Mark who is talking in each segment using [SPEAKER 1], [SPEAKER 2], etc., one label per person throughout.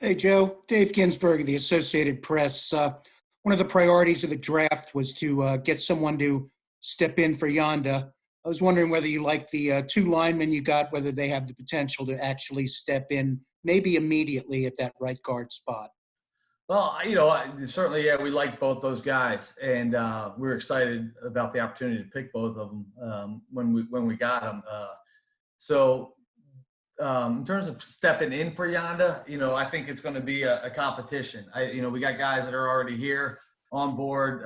[SPEAKER 1] Hey, Joe. Dave Ginsburg of the Associated Press. One of the priorities of the draft was to get someone to step in for Yonda. I was wondering whether you like the two linemen you got, whether they have the potential to actually step in, maybe immediately at that right guard spot.
[SPEAKER 2] Well, certainly, yeah, we like both those guys, and we were excited about the opportunity to pick both of them when we got them. In terms of stepping in for Yonda, I think it's going to be a competition. We got guys that are already here on board.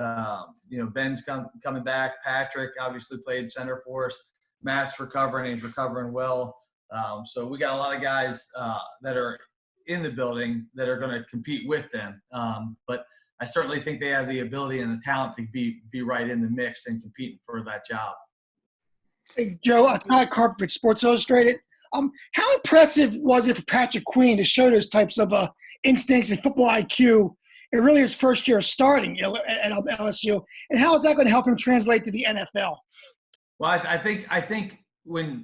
[SPEAKER 2] Ben's coming back. Patrick obviously played center for us. Matt's recovering. He's recovering well. So we got a lot of guys that are in the building that are going to compete with them. But I certainly think they have the ability and the talent to be right in the mix and competing for that job.
[SPEAKER 3] Hey, Joe, Todd Carpenter, Sports Illustrated. How impressive was it for Patrick Queen to show those types of instincts and football IQ in really his first year starting, at LSU? And how is that going to help him translate to the NFL?
[SPEAKER 2] Well, I think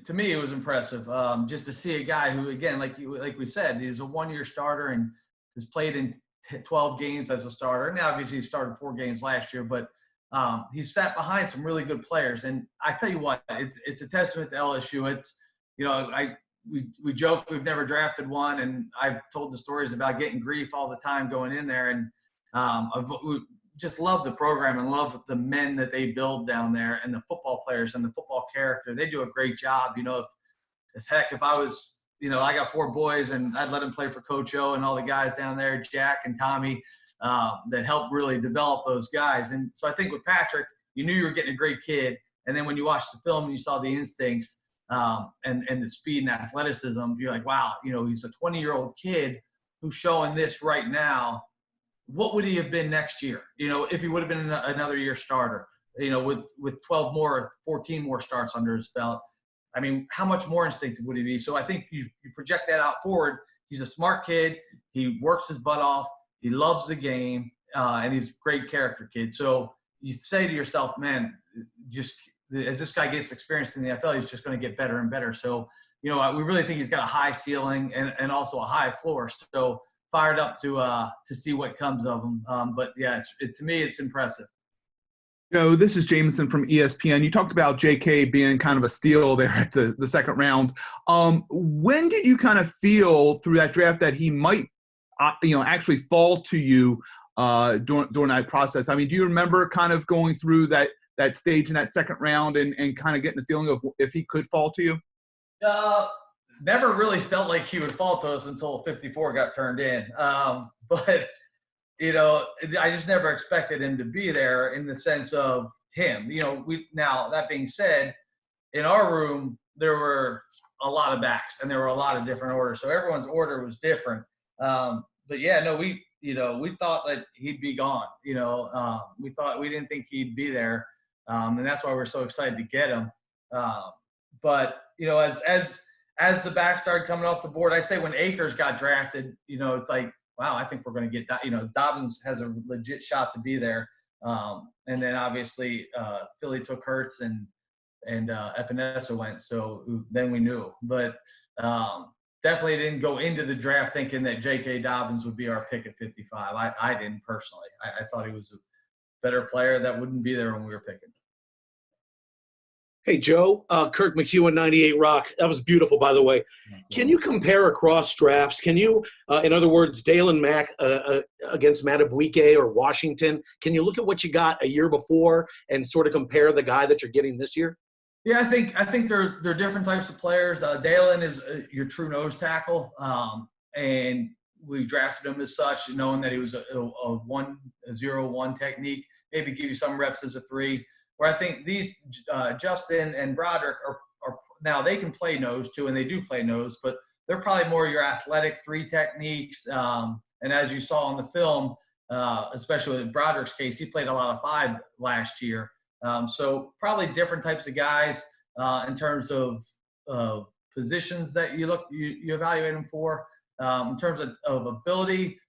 [SPEAKER 2] to me it was impressive just to see a guy who, again, like we said, is a one-year starter and has played in 12 games as a starter. Now, obviously, he started 4 games last year, but he's sat behind some really good players. And I tell you what, it's a testament to LSU. It's we joke we've never drafted one, and I've told the stories about getting grief all the time going in there, and we just love the program and love the men that they build down there and the football players and the football character. They do a great job. If I was, I got 4 boys and I'd let them play for Coach O and all the guys down there, Jack and Tommy, that helped really develop those guys. And so I think with Patrick, you knew you were getting a great kid. And then when you watched the film and you saw the instincts and the speed and athleticism, you're like, wow, he's a 20-year-old kid who's showing this right now. What would he have been next year? If he would have been another year starter, with 12 more, 14 more starts under his belt. I mean, how much more instinctive would he be? So I think you project that out forward. He's a smart kid. He works his butt off. He loves the game, and he's a great character kid. So you say to yourself, man, just as this guy gets experience in the NFL, he's just going to get better and better. So, we really think he's got a high ceiling and also a high floor. So fired up to see what comes of him. But yeah, to me, it's impressive.
[SPEAKER 4] This is Jameson from ESPN. You talked about JK being kind of a steal there at the second round. When did you kind of feel through that draft that he might, actually fall to you during that process? I mean, do you remember kind of going through that stage in that second round and kind of getting the feeling of if he could fall to you?
[SPEAKER 2] Never really felt like he would fall to us until 54 got turned in. But I just never expected him to be there in the sense of him. Now, that being said, in our room, there were a lot of backs and there were a lot of different orders. So everyone's order was different. But yeah, no, we thought that he'd be gone. We didn't think he'd be there. And that's why we're so excited to get him. But as the back started coming off the board, I'd say when Akers got drafted, it's like, wow, I think we're going to get that. Dobbins has a legit shot to be there. And then obviously Philly took Hurts and Epinesa went. So then we knew. But definitely didn't go into the draft thinking that J.K. Dobbins would be our pick at 55. I didn't personally. I thought he was a better player that wouldn't be there when we were picking.
[SPEAKER 5] Hey, Joe, Kirk McHugh 98 Rock. That was beautiful, by the way. Can you compare across drafts? Can you, in other words, Dalen Mack against Madubuike or Washington, can you look at what you got a year before and sort of compare the guy that you're getting this year?
[SPEAKER 2] Yeah, I think they're different types of players. Dalen is your true nose tackle, and we drafted him as such, knowing that he was a 0-1 technique, maybe give you some reps as a 3. Where I think these Justin and Broderick are now they can play nose too, and they do play nose, but they're probably more your athletic 3 techniques. And as you saw in the film, especially in Broderick's case, he played a lot of 5 last year. So probably different types of guys in terms of positions that you evaluate them for. In terms of ability,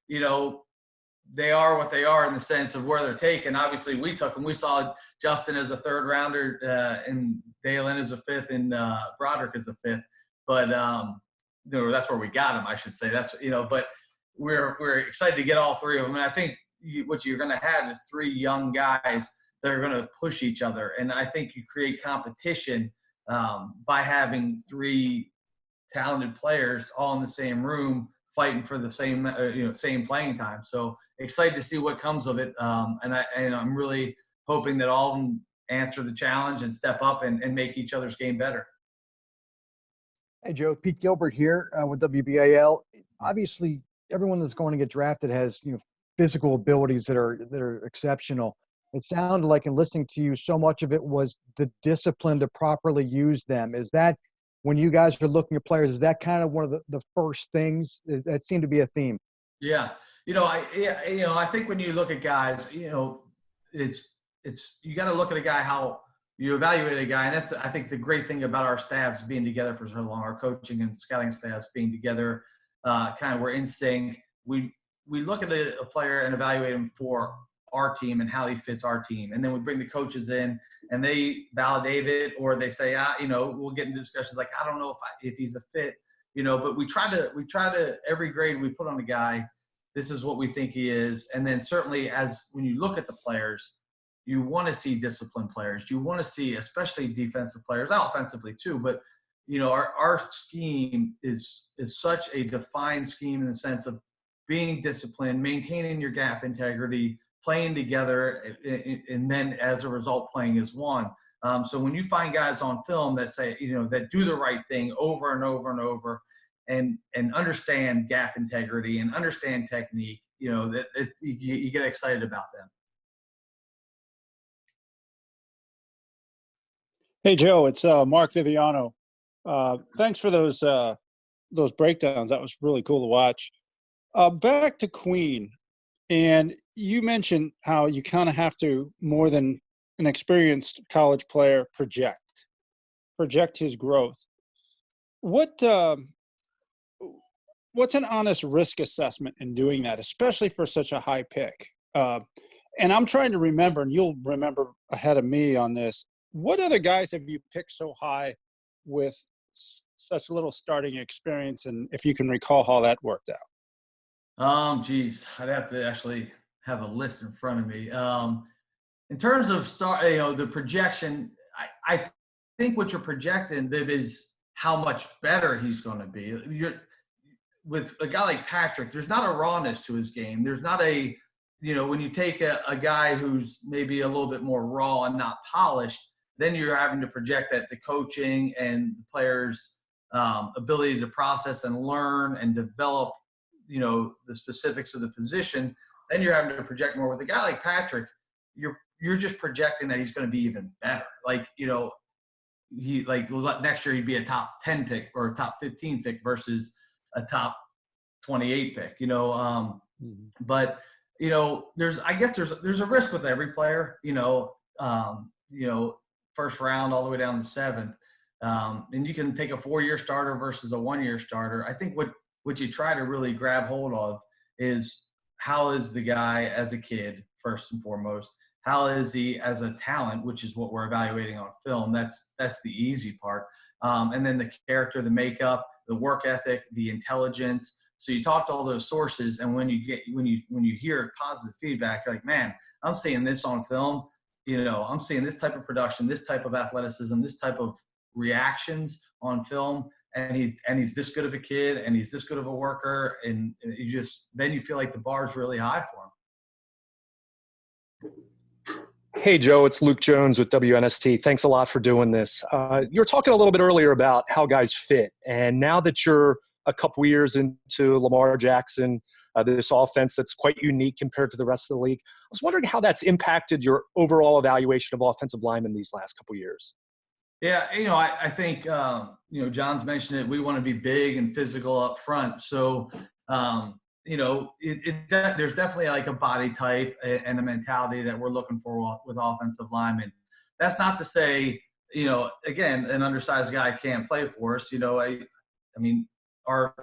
[SPEAKER 2] they are what they are in the sense of where they're taken. Obviously, we took them. We saw Justin as a 3rd rounder and Dalen as a 5th and Broderick as a 5th. But that's where we got him, I should say. That's but we're excited to get all three of them. And I think what you're going to have is three young guys that are going to push each other. And I think you create competition by having three talented players all in the same room fighting for the same same playing time. So excited to see what comes of it. And I'm really hoping that all of them answer the challenge and step up and make each other's game better.
[SPEAKER 6] Hey, Joe, Pete Gilbert here with WBAL. Obviously, everyone that's going to get drafted has, physical abilities that are exceptional. It sounded like, in listening to you, so much of it was the discipline to properly use them. Is that, when you guys are looking at players, is that kind of one of the first things that seemed to be a theme?
[SPEAKER 2] Yeah. I think when you look at guys, it's you got to look at a guy, how you evaluate a guy. And that's, I think, the great thing about our staffs being together for so long, our coaching and scouting staffs being together, kind of we're in sync. We look at a player and evaluate him for our team and how he fits our team. And then we bring the coaches in and they validate it, or they say, we'll get into discussions like, I don't know if he's a fit, but we try to every grade we put on a guy, this is what we think he is. And then certainly when you look at the players, you want to see disciplined players. You want to see, especially defensive players, offensively too, but our scheme is such a defined scheme in the sense of being disciplined, maintaining your gap integrity, playing together, and then as a result, playing as one. So when you find guys on film that say, that do the right thing over and over and over, and understand gap integrity and understand technique, you get excited about them.
[SPEAKER 7] Hey, Joe, it's Mark Viviano. Thanks for those breakdowns. That was really cool to watch. Back to Queen, and you mentioned how you kind of have to, more than an experienced college player, project his growth. What's an honest risk assessment in doing that, especially for such a high pick? And I'm trying to remember, and you'll remember ahead of me on this, what other guys have you picked so high with such little starting experience, and if you can recall how that worked out?
[SPEAKER 2] Geez, I'd have to actually have a list in front of me. In terms of the projection, I think what you're projecting, Viv, is how much better he's going to be. With a guy like Patrick, there's not a rawness to his game. There's not when you take a guy who's maybe a little bit more raw and not polished, then you're having to project that the coaching and the players' ability to process and learn and develop, the specifics of the position. Then you're having to project more. With a guy like Patrick, you're just projecting that he's going to be even better. Next year he'd be a top 10 pick or a top 15 pick versus a top 28 pick. But there's a risk with every player. First round all the way down to seventh, and you can take a 4-year starter versus a 1-year starter. I think what you try to really grab hold of is, how is the guy as a kid, first and foremost? How is he as a talent, which is what we're evaluating on film? That's the easy part. And then the character, the makeup, the work ethic, the intelligence. So you talk to all those sources, and when you hear positive feedback, you're like, man, I'm seeing this on film. I'm seeing this type of production, this type of athleticism, this type of reactions on film, and he's this good of a kid, and he's this good of a worker, and then you feel like the bar's really high for him.
[SPEAKER 8] Hey, Joe, it's Luke Jones with WNST. Thanks a lot for doing this. You were talking a little bit earlier about how guys fit, and now that you're a couple years into Lamar Jackson, this offense that's quite unique compared to the rest of the league, I was wondering how that's impacted your overall evaluation of offensive linemen these last couple years.
[SPEAKER 2] Yeah, I think John's mentioned it. We want to be big and physical up front. So there's definitely like a body type and a mentality that we're looking for with offensive linemen. That's not to say, again, an undersized guy can't play for us. Our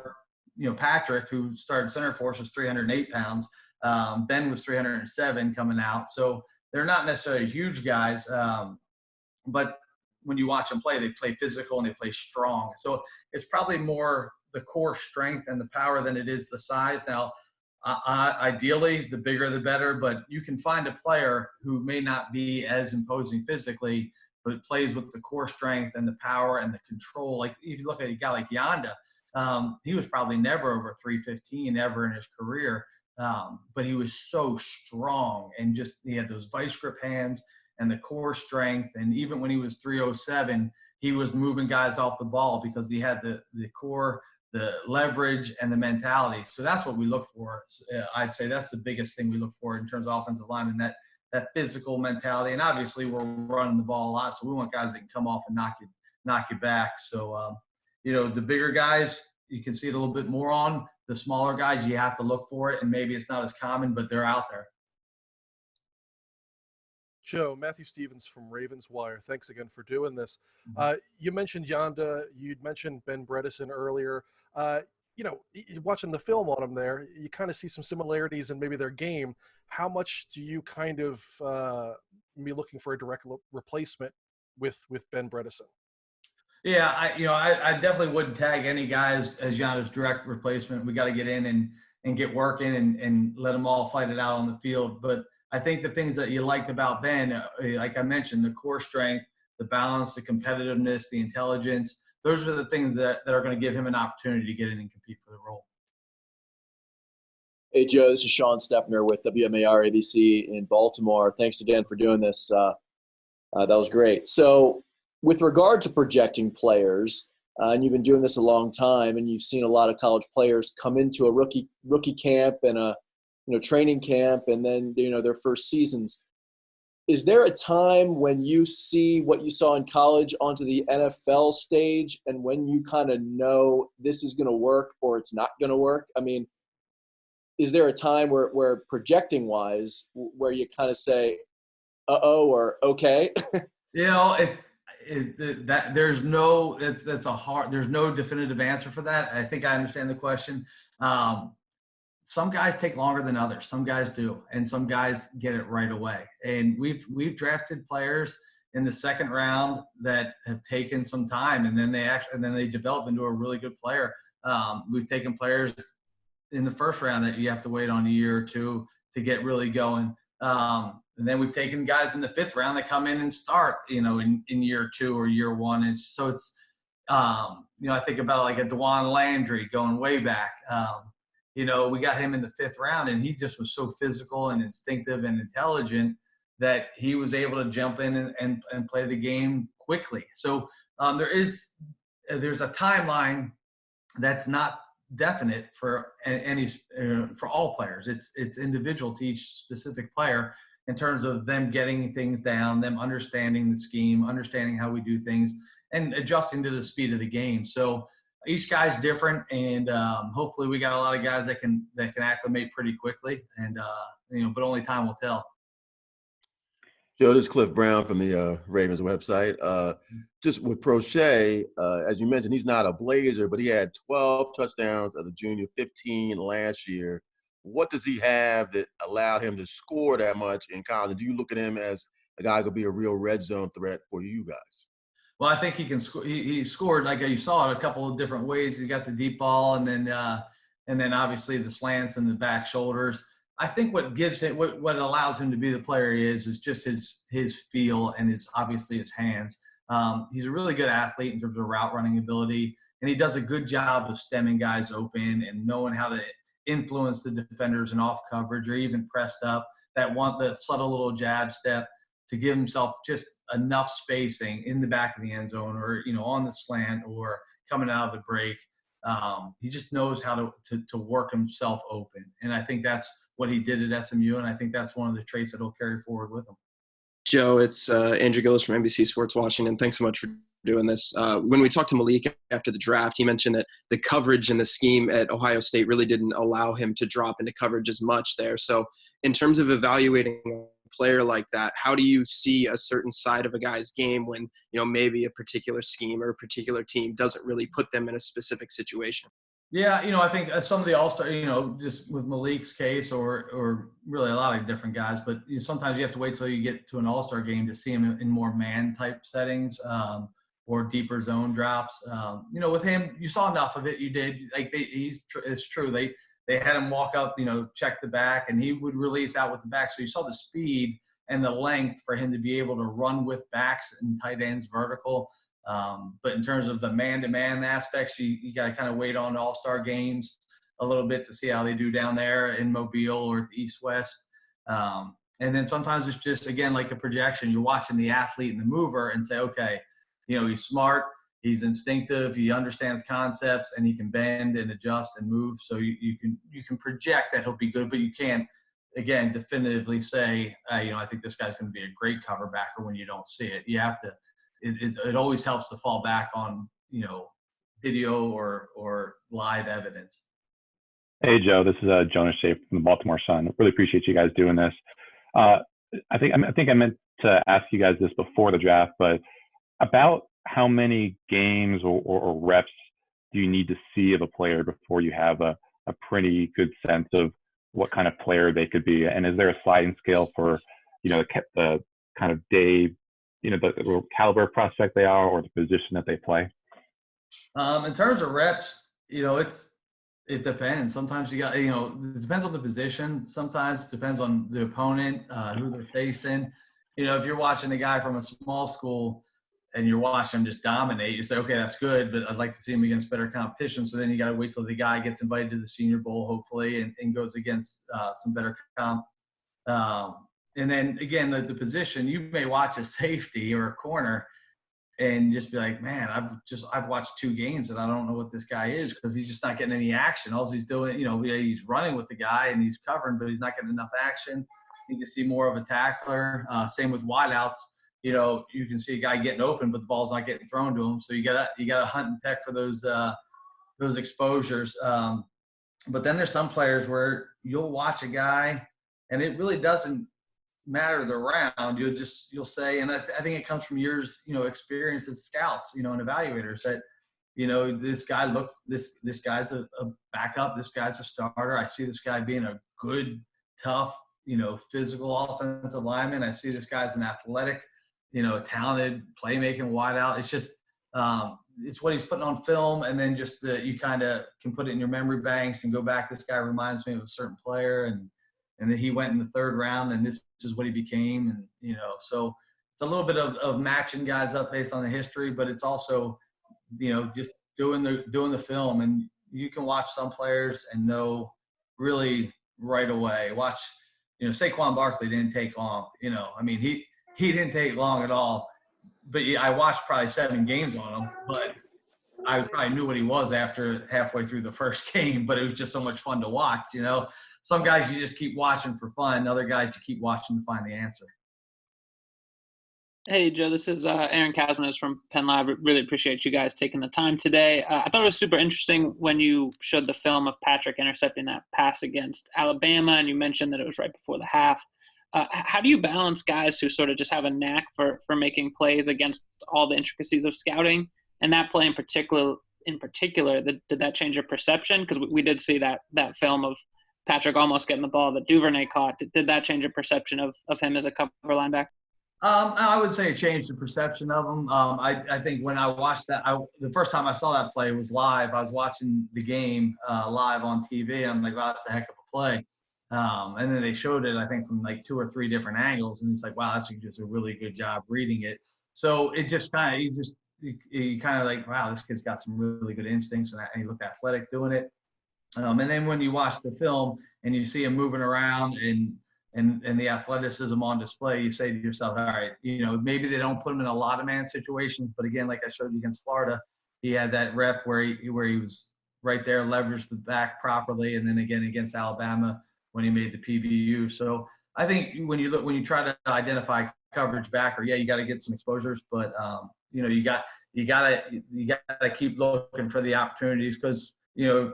[SPEAKER 2] Patrick, who started center for us, was 308 pounds. Ben was 307 coming out. So they're not necessarily huge guys, but when you watch them play, they play physical and they play strong. So it's probably more the core strength and the power than it is the size. Now, ideally, the bigger the better, but you can find a player who may not be as imposing physically, but plays with the core strength and the power and the control. Like if you look at a guy like Yanda, he was probably never over 315 ever in his career, but he was so strong and just he had those vice grip hands and the core strength. And even when he was 307, he was moving guys off the ball because he had the core, the leverage, and the mentality. So that's what we look for. I'd say that's the biggest thing we look for in terms of offensive linemen, that physical mentality. And obviously we're running the ball a lot, so we want guys that can come off and knock you back. So, the bigger guys, you can see it a little bit more on. The smaller guys, you have to look for it, and maybe it's not as common, but they're out there.
[SPEAKER 9] Joe, Matthew Stevens from Ravenswire. Thanks again for doing this. You mentioned Yanda. You'd mentioned Ben Bredesen earlier. Watching the film on him there, you kind of see some similarities in maybe their game. How much do you kind of be looking for a direct replacement with Ben Bredesen?
[SPEAKER 2] Yeah, I definitely wouldn't tag any guys as Yanda's direct replacement. We got to get in and get working and let them all fight it out on the field. But I think the things that you liked about Ben, like I mentioned, the core strength, the balance, the competitiveness, the intelligence, those are the things that are going to give him an opportunity to get in and compete for the role.
[SPEAKER 10] Hey, Joe, this is Sean Stepner with WMAR ABC in Baltimore. Thanks again for doing this. That was great. So with regard to projecting players, and you've been doing this a long time, and you've seen a lot of college players come into a rookie camp and a training camp and then, their first seasons. Is there a time when you see what you saw in college onto the NFL stage and when you kind of know this is going to work or it's not going to work? I mean, is there a time where projecting wise, where you kind of say, uh-oh, or okay?
[SPEAKER 2] There's no definitive answer for that. I think I understand the question. Some guys take longer than others. Some guys do, and some guys get it right away. And we've drafted players in the second round that have taken some time, and then they develop into a really good player. We've taken players in the first round that you have to wait on a year or two to get really going. And then we've taken guys in the fifth round that come in and start, in year two or year one. And so it's, I think about like a DeJuan Landry going way back. We got him in the fifth round, and he just was so physical and instinctive and intelligent that he was able to jump in and play the game quickly. So there's a timeline that's not definite for for all players. It's individual to each specific player in terms of them getting things down, them understanding the scheme, understanding how we do things, and adjusting to the speed of the game. So each guy's different, and hopefully we got a lot of guys that can acclimate pretty quickly, and but only time will tell.
[SPEAKER 11] Joe, this is Cliff Brown from the Ravens website. Just with Prochet, as you mentioned, he's not a Blazer, but he had 12 touchdowns as a junior, 15 last year. What does he have that allowed him to score that much in college? Do you look at him as a guy who could be a real red zone threat for you guys?
[SPEAKER 2] Well, I think he can score. He scored, like you saw it, a couple of different ways. He got the deep ball, and then obviously the slants and the back shoulders. I think what gives it, what allows him to be the player he is just his feel and obviously his hands. He's a really good athlete in terms of route running ability, and he does a good job of stemming guys open and knowing how to influence the defenders in off coverage or even pressed up. The subtle little jab step to give himself just enough spacing in the back of the end zone or, on the slant or coming out of the break. He just knows how to work himself open. And I think that's what he did at SMU, and I think that's one of the traits that he'll carry forward with him.
[SPEAKER 12] Joe, it's Andrew Gillis from NBC Sports Washington. Thanks so much for doing this. When we talked to Malik after the draft, he mentioned that the coverage and the scheme at Ohio State really didn't allow him to drop into coverage as much there. So in terms of evaluating a player like that, how do you see a certain side of a guy's game when, maybe a particular scheme or a particular team doesn't really put them in a specific situation?
[SPEAKER 2] Yeah, I think some of the all-star, just with Malik's case or really a lot of different guys, but sometimes you have to wait till you get to an all-star game to see him in more man-type settings. or deeper zone drops. With him, you saw enough of it. You did. It's true. They had him walk up, check the back, and he would release out with the back. So you saw the speed and the length for him to be able to run with backs and tight ends vertical. But in terms of the man-to-man aspects, you got to kind of wait on all-star games a little bit to see how they do down there in Mobile or at the East-West. And then sometimes it's just, again, like a projection. You're watching the athlete and the mover and say, okay, he's smart, he's instinctive, he understands concepts, and he can bend and adjust and move. So you can project that he'll be good, but you can't, again, definitively say, I think this guy's going to be a great cover backer when you don't see it. You have to. It always helps to fall back on video or live evidence.
[SPEAKER 13] Hey Joe, this is Jonas Shea from the Baltimore Sun. Really appreciate you guys doing this. I think I meant to ask you guys this before the draft, but about how many games or reps do you need to see of a player before you have a pretty good sense of what kind of player they could be? And is there a sliding scale for the kind of day, the caliber prospect they are or the position that they play?
[SPEAKER 2] In terms of reps, it depends. Sometimes it depends on the position. Sometimes it depends on the opponent, who they're facing. If you're watching a guy from a small school and you're watching him just dominate, you say, okay, that's good, but I'd like to see him against better competition. So then you got to wait till the guy gets invited to the Senior Bowl, hopefully, and goes against some better comp. And then, again, the position, you may watch a safety or a corner and just be like, man, I've watched 2 games and I don't know what this guy is because he's just not getting any action. All he's doing, he's running with the guy and he's covering, but he's not getting enough action. You can see more of a tackler. Same with wideouts. You can see a guy getting open, but the ball's not getting thrown to him. So you gotta hunt and peck for those exposures. But then there's some players where you'll watch a guy and it really doesn't matter the round. You'll say, and I think it comes from years, experience as scouts, and evaluators that, this guy this guy's a backup, this guy's a starter. I see this guy being a good, tough, physical offensive lineman. I see this guy's an athletic, talented playmaking wideout. It's just, it's what he's putting on film. And then just you kind of can put it in your memory banks and go back. This guy reminds me of a certain player. And then he went in the 3rd round and this is what he became. And, so it's a little bit of matching guys up based on the history, but it's also, just doing the film. And you can watch some players and know really right away. Watch, Saquon Barkley didn't take long, he didn't take long at all, but I watched probably 7 games on him, but I probably knew what he was after halfway through the first game, but it was just so much fun to watch, Some guys you just keep watching for fun. Other guys you keep watching to find the answer.
[SPEAKER 14] Hey, Joe, this is Aaron Kasnes from Penn Live. Really appreciate you guys taking the time today. I thought it was super interesting when you showed the film of Patrick intercepting that pass against Alabama, and you mentioned that it was right before the half. How do you balance guys who sort of just have a knack for making plays against all the intricacies of scouting? And that play in particular, did that change your perception? Because we did see that film of Patrick almost getting the ball that Duvernay caught. Did that change your perception of him as a cover linebacker?
[SPEAKER 2] I would say it changed the perception of him. I think when I watched that, the first time I saw that play was live. I was watching the game live on TV. I'm like, wow, that's a heck of a play. And then they showed it, I think, from like 2 or 3 different angles. And it's like, wow, that's just a really good job reading it. So it just kind of, you kind of like, wow, this kid's got some really good instincts and he looked athletic doing it. And then when you watch the film and you see him moving around and the athleticism on display, you say to yourself, all right, maybe they don't put him in a lot of man situations, but again, like I showed you against Florida, he had that rep where he was right there, leveraged the back properly, and then again against Alabama when he made the PBU. So I think when you try to identify coverage backer, yeah, you got to get some exposures, but you got to keep looking for the opportunities because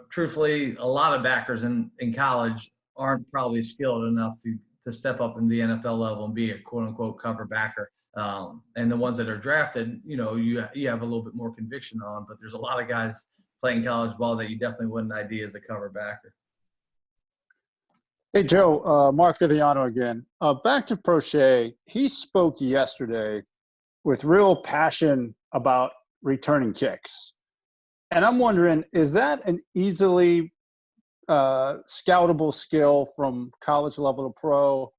[SPEAKER 2] truthfully, a lot of backers in college aren't probably skilled enough to step up in the NFL level and be a quote unquote cover backer. And the ones that are drafted, you have a little bit more conviction on, but there's a lot of guys playing college ball that you definitely wouldn't ID as a cover backer.
[SPEAKER 7] Hey, Joe, Mark Viviano again. Back to Prochet. He spoke yesterday with real passion about returning kicks. And I'm wondering, is that an easily scoutable skill from college level to pro?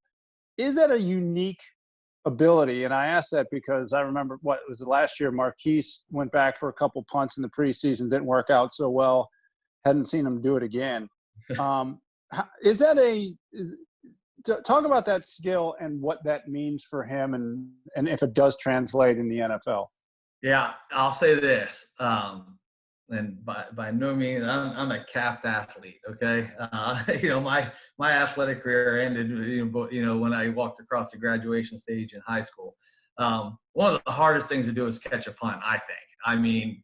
[SPEAKER 7] Is that a unique ability? And I ask that because I remember what was the last year, Marquise went back for a couple punts in the preseason, didn't work out so well. Hadn't seen him do it again. Is that talk about that skill and what that means for him and if it does translate in the NFL?
[SPEAKER 2] Yeah, I'll say this. And by no means, I'm a capped athlete. Okay, my athletic career ended, when I walked across the graduation stage in high school. One of the hardest things to do is catch a punt. I think. I mean,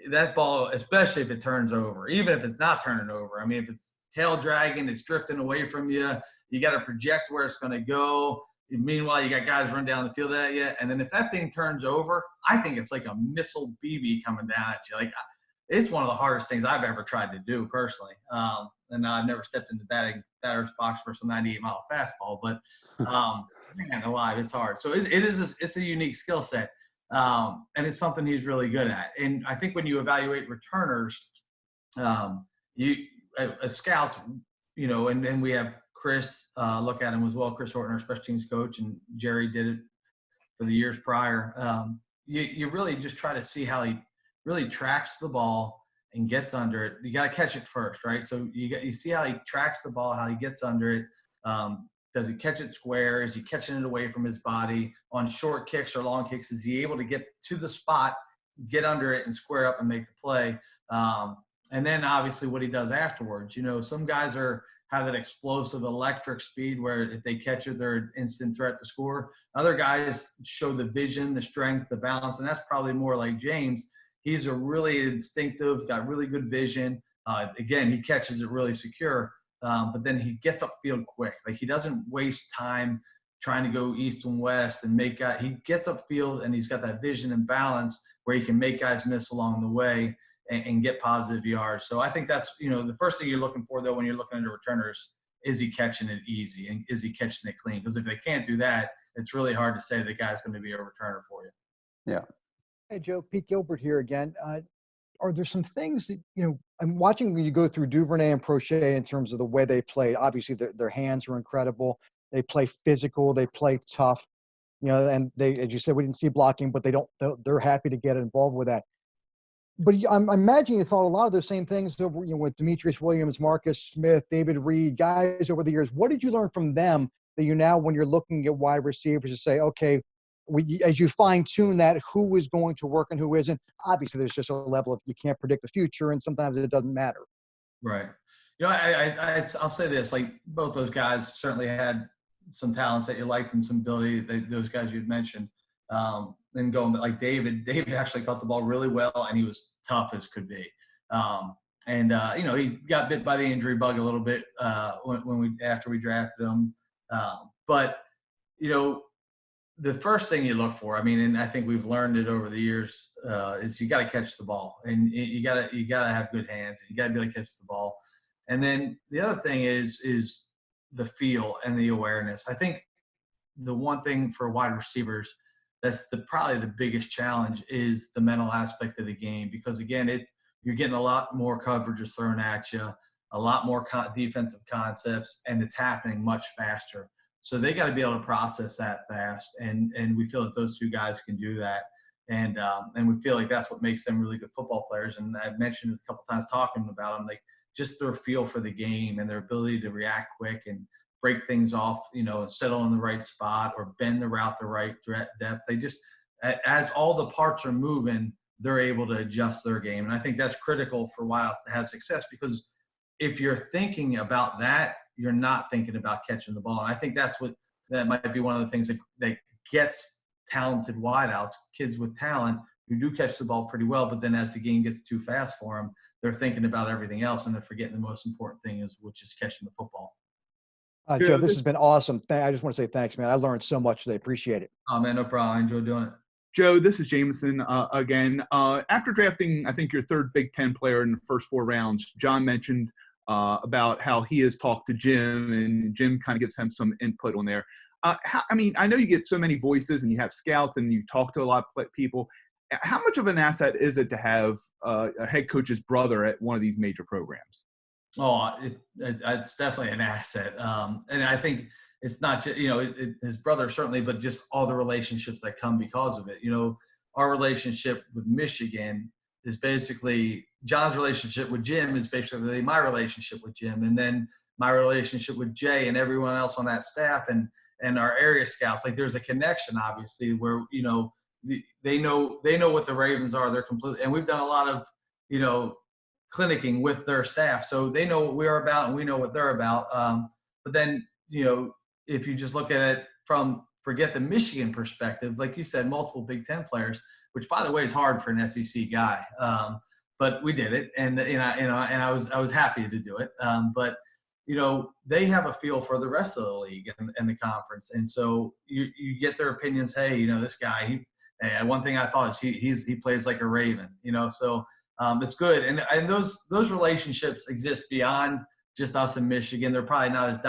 [SPEAKER 2] that ball, especially if it turns over, even if it's not turning over. I mean, if it's tail dragging, it's drifting away from you. You got to project where it's going to go. Meanwhile, you got guys run down the field at you, and then if that thing turns over, I think it's like a missile BB coming down at you. Like, it's one of the hardest things I've ever tried to do personally. And I've never stepped in the batter's box for some 98-mile fastball, but man alive, it's hard. So it's a unique skill set, and it's something he's really good at. And I think when you evaluate returners, a scout, and then we have Chris look at him as well. Chris Horton, our special teams coach, and Jerry did it for the years prior. You really just try to see how he really tracks the ball and gets under it. You got to catch it first, right? So you see how he tracks the ball, how he gets under it. Does he catch it square? Is he catching it away from his body? On short kicks or long kicks, is he able to get to the spot, get under it, and square up and make the play? And then obviously what he does afterwards. Some guys have that explosive electric speed where if they catch it, they're an instant threat to score. Other guys show the vision, the strength, the balance, and that's probably more like James. He's a really instinctive, got really good vision. Again, he catches it really secure, but then he gets upfield quick. Like, he doesn't waste time trying to go east and west and make guys. He gets upfield and he's got that vision and balance where he can make guys miss along the way and get positive yards. So I think that's, the first thing you're looking for, though, when you're looking at the returners, is he catching it easy and is he catching it clean? Because if they can't do that, it's really hard to say the guy's going to be a returner for you.
[SPEAKER 7] Yeah.
[SPEAKER 6] Hey, Joe, Pete Gilbert here again. Are there some things that, I'm watching when you go through Duvernay and Prochet in terms of the way they played. Obviously, their hands were incredible. They play physical. They play tough. And they, as you said, we didn't see blocking, but they're happy to get involved with that. But I'm imagining you thought a lot of those same things over, with Demetrius Williams, Marcus Smith, David Reed, guys over the years. What did you learn from them that you now, when you're looking at wide receivers, to say, okay, as you fine tune that, who is going to work and who isn't? Obviously, there's just a level of you can't predict the future, and sometimes it doesn't matter.
[SPEAKER 2] Right. I'll say this: like, both those guys certainly had some talents that you liked and some ability. Those guys you'd mentioned. Then going like David actually caught the ball really well, and he was tough as could be. He got bit by the injury bug a little bit after we drafted him. But the first thing you look for, and I think we've learned it over the years, is you got to catch the ball, and you got to have good hands, and you got to be able to catch the ball. And then the other thing is the feel and the awareness. I think the one thing for wide receivers that's probably the biggest challenge is the mental aspect of the game, because again, you're getting a lot more coverages thrown at you, a lot more defensive concepts, and it's happening much faster. So they got to be able to process that fast, and we feel that those two guys can do that, and we feel like that's what makes them really good football players. And I've mentioned it a couple times talking about them, like just their feel for the game and their ability to react quick and break things off, and settle in the right spot or bend the route the right depth. They just, as all the parts are moving, they're able to adjust their game, and I think that's critical for Wild to have success, because if you're thinking about that, you're not thinking about catching the ball. And I think that might be one of the things that gets talented wideouts, kids with talent who do catch the ball pretty well, but then as the game gets too fast for them, they're thinking about everything else and they're forgetting the most important thing which is catching the football.
[SPEAKER 6] Joe, this has been awesome. I just want to say thanks, man. I learned so much today. Appreciate it.
[SPEAKER 2] Oh, man, no problem. I enjoyed doing it.
[SPEAKER 4] Joe, this is Jameson again. After drafting, I think, your third Big Ten player in the first 4 rounds, John mentioned about how he has talked to Jim, and Jim kind of gives him some input on there. I know you get so many voices and you have scouts and you talk to a lot of people. how much of an asset is it to have a head coach's brother at one of these major programs?
[SPEAKER 2] Oh, it's definitely an asset. And I think it's not just, his brother certainly, but just all the relationships that come because of it. Our relationship with Michigan is basically John's relationship with Jim is basically my relationship with Jim. And then my relationship with Jay and everyone else on that staff and our area scouts. Like there's a connection, obviously, where, they know what the Ravens are. They're completely, and we've done a lot of, clinicking with their staff. So they know what we're about and we know what they're about. But then, if you just look at it forget the Michigan perspective, like you said, multiple Big Ten players, which by the way is hard for an SEC guy. But we did it, and I was happy to do it. But they have a feel for the rest of the league and the conference, and so you get their opinions. Hey, this guy. One thing I thought is he plays like a Raven. So it's good, and those relationships exist beyond just us in Michigan. They're probably not as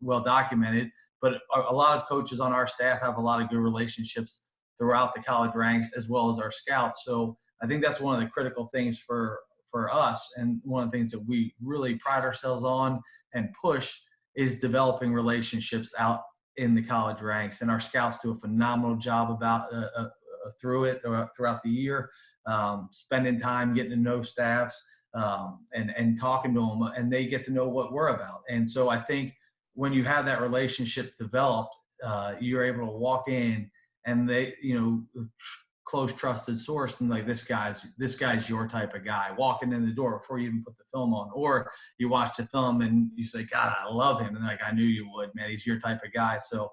[SPEAKER 2] well documented, but a lot of coaches on our staff have a lot of good relationships throughout the college ranks as well as our scouts. So I think that's one of the critical things for us, and one of the things that we really pride ourselves on and push is developing relationships out in the college ranks. And our scouts do a phenomenal job about throughout the year, spending time getting to know staffs and talking to them, and they get to know what we're about. And so I think when you have that relationship developed, you're able to walk in and they, close trusted source and like this guy's your type of guy, walking in the door before you even put the film on, or you watch the film and you say, God, I love him, and like I knew you would, man, he's your type of guy. So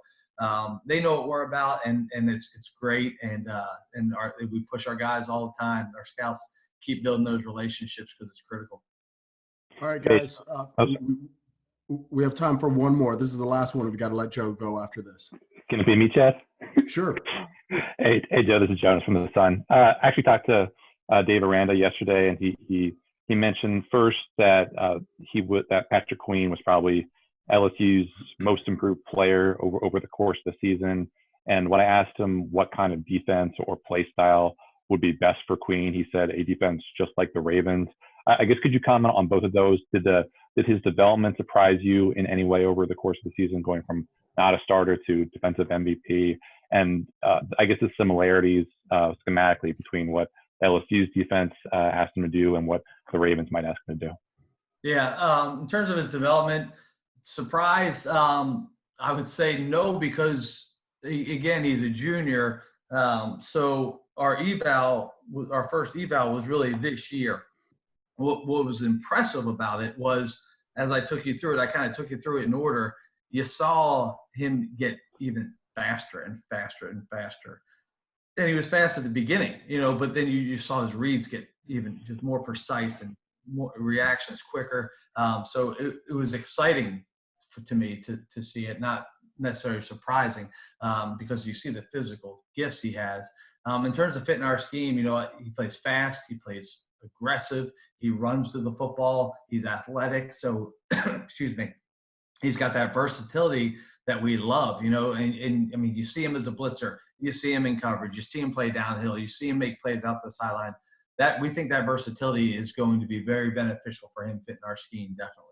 [SPEAKER 2] they know what we're about, and it's great, and we push our guys all the time. Our scouts keep building those relationships because it's critical.
[SPEAKER 15] All right, guys, we have time for one more. This is the last one. We've got to let Joe go after this.
[SPEAKER 13] Can it be me, Chad?
[SPEAKER 15] Sure.
[SPEAKER 13] Hey, Joe, this is Jonas from the Sun. Actually talked to Dave Aranda yesterday, and he mentioned first that that Patrick Queen was probably LSU's most improved player over the course of the season. And when I asked him what kind of defense or play style would be best for Queen, he said a defense just like the Ravens. I guess could you comment on both of those? Did his development surprise you in any way over the course of the season, going from not a starter to defensive MVP? And I guess the similarities schematically between what LSU's defense asked him to do and what the Ravens might ask him to do.
[SPEAKER 2] Yeah, in terms of his development, surprise, I would say no, because again, he's a junior. So our first eval was really this year. What was impressive about it was, as I took you through it, I kind of took you through it in order. You saw him get even faster and faster and faster. And he was fast at the beginning, but then you saw his reads get even just more precise and more reactions quicker. So it was exciting to me to see it, not necessarily surprising, because you see the physical gifts he has. In terms of fitting our scheme, he plays fast, he plays aggressive, he runs to the football, he's athletic. So, excuse me, he's got that versatility that we love, and I mean, you see him as a blitzer, you see him in coverage, you see him play downhill, you see him make plays out the sideline. That we think that versatility is going to be very beneficial for him fitting our scheme, definitely.